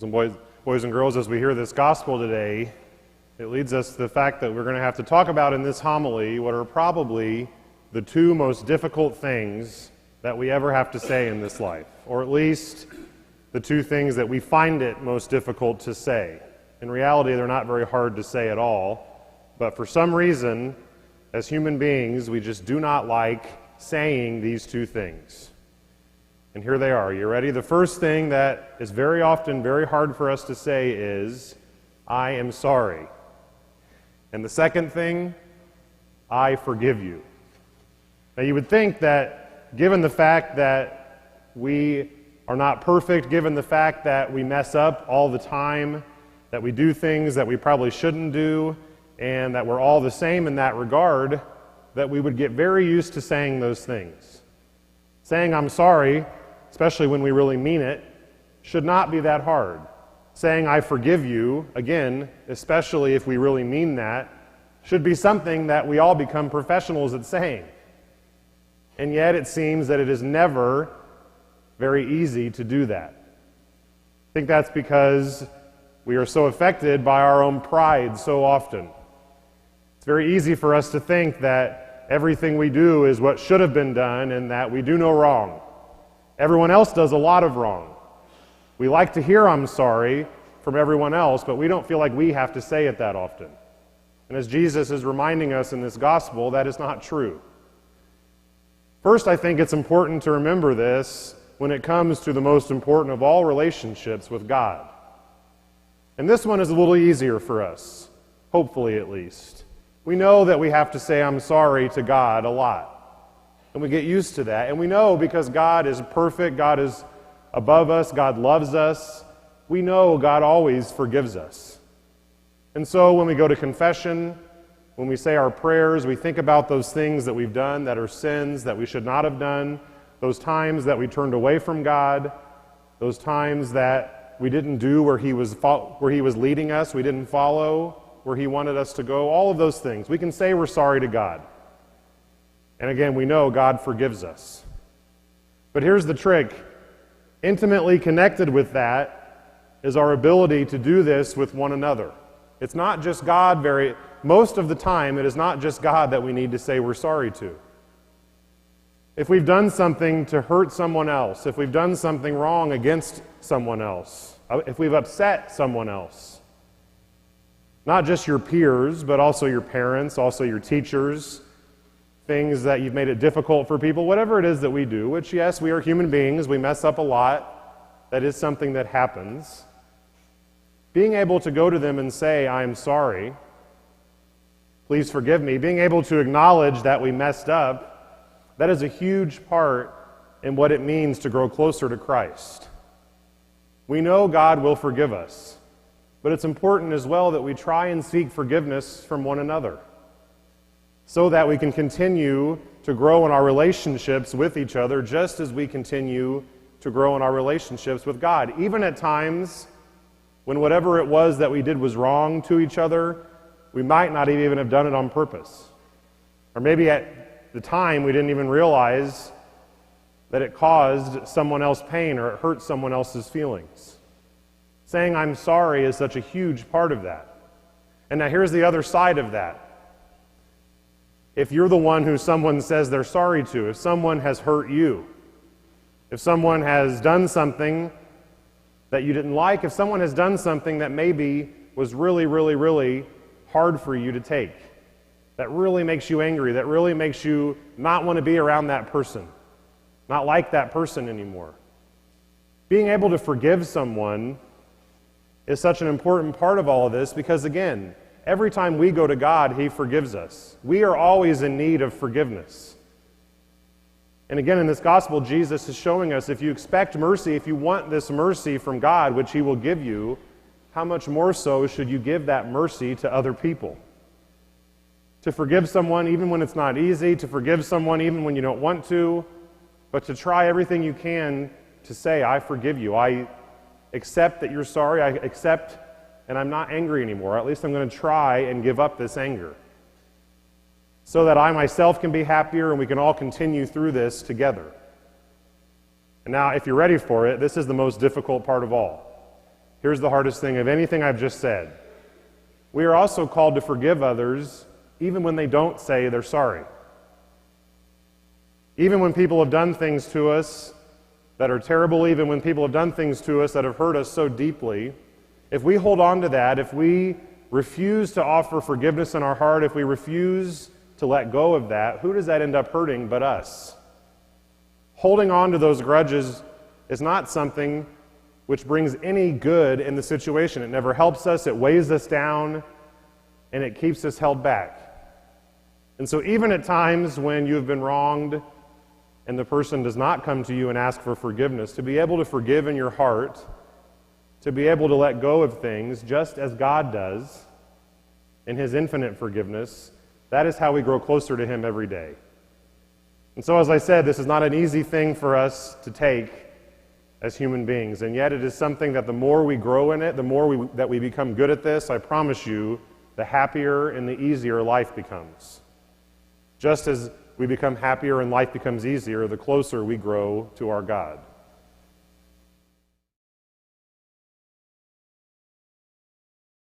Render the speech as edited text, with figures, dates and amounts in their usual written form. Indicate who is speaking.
Speaker 1: And boys and girls, as we hear this gospel today, it leads us to the fact that we're going to have to talk about in this homily what are probably the two most difficult things that we ever have to say in this life, or at least the two things that we find it most difficult to say. In reality, they're not very hard to say at all, but for some reason, as human beings, we just do not like saying these two things. And here they are. You ready? The first thing that is very often very hard for us to say is, I am sorry. And the second thing, I forgive you. Now you would think that given the fact that we are not perfect, given the fact that we mess up all the time, that we do things that we probably shouldn't do, and that we're all the same in that regard, that we would get very used to saying those things. Saying I'm sorry, especially when we really mean it, should not be that hard. Saying I forgive you, again, especially if we really mean that, should be something that we all become professionals at saying. And yet it seems that it is never very easy to do that. I think that's because we are so affected by our own pride so often. It's very easy for us to think that everything we do is what should have been done and that we do no wrong. Everyone else does a lot of wrong. We like to hear I'm sorry from everyone else, but we don't feel like we have to say it that often. And as Jesus is reminding us in this gospel, that is not true. First, I think it's important to remember this when it comes to the most important of all relationships with God. And this one is a little easier for us, hopefully at least. We know that we have to say I'm sorry to God a lot. And we get used to that. And we know because God is perfect, God is above us, God loves us, we know God always forgives us. And so when we go to confession, when we say our prayers, we think about those things that we've done that are sins that we should not have done, those times that we turned away from God, those times that we didn't do where He was leading us, we didn't follow where He wanted us to go, all of those things. We can say we're sorry to God. And again, we know God forgives us. But here's the trick. Intimately connected with that is our ability to do this with one another. It's not just God most of the time, it is not just God that we need to say we're sorry to. If we've done something to hurt someone else, if we've done something wrong against someone else, if we've upset someone else, not just your peers, but also your parents, also your teachers, things that you've made it difficult for people, whatever it is that we do, which, yes, we are human beings, we mess up a lot, that is something that happens. Being able to go to them and say, I'm sorry, please forgive me, being able to acknowledge that we messed up, that is a huge part in what it means to grow closer to Christ. We know God will forgive us, but it's important as well that we try and seek forgiveness from one another, so that we can continue to grow in our relationships with each other just as we continue to grow in our relationships with God. Even at times when whatever it was that we did was wrong to each other, we might not even have done it on purpose. Or maybe at the time we didn't even realize that it caused someone else pain or it hurt someone else's feelings. Saying I'm sorry is such a huge part of that. And now here's the other side of that. If you're the one who someone says they're sorry to, if someone has hurt you, if someone has done something that you didn't like, if someone has done something that maybe was really, really, really hard for you to take, that really makes you angry, that really makes you not want to be around that person, not like that person anymore. Being able to forgive someone is such an important part of all of this because, again, every time we go to God, He forgives us. We are always in need of forgiveness. And again, in this gospel, Jesus is showing us if you expect mercy, if you want this mercy from God, which He will give you, how much more so should you give that mercy to other people? To forgive someone even when it's not easy, to forgive someone even when you don't want to, but to try everything you can to say, I forgive you. I accept that you're sorry. I accept and I'm not angry anymore. At least I'm going to try and give up this anger so that I myself can be happier and we can all continue through this together. And now, if you're ready for it, this is the most difficult part of all. here's the hardest thing of anything I've just said. We are also called to forgive others even when they don't say they're sorry. Even when people have done things to us that are terrible, even when people have done things to us that have hurt us so deeply, if we hold on to that, if we refuse to offer forgiveness in our heart, if we refuse to let go of that, who does that end up hurting but us? Holding on to those grudges is not something which brings any good in the situation. It never helps us, it weighs us down, and it keeps us held back. And so even at times when you have been wronged and the person does not come to you and ask for forgiveness, to be able to forgive in your heart, to be able to let go of things just as God does in His infinite forgiveness, that is how we grow closer to Him every day. And so, as I said, this is not an easy thing for us to take as human beings, and yet it is something that the more we grow in it, the more that we become good at this, I promise you, the happier and the easier life becomes. Just as we become happier and life becomes easier, the closer we grow to our God.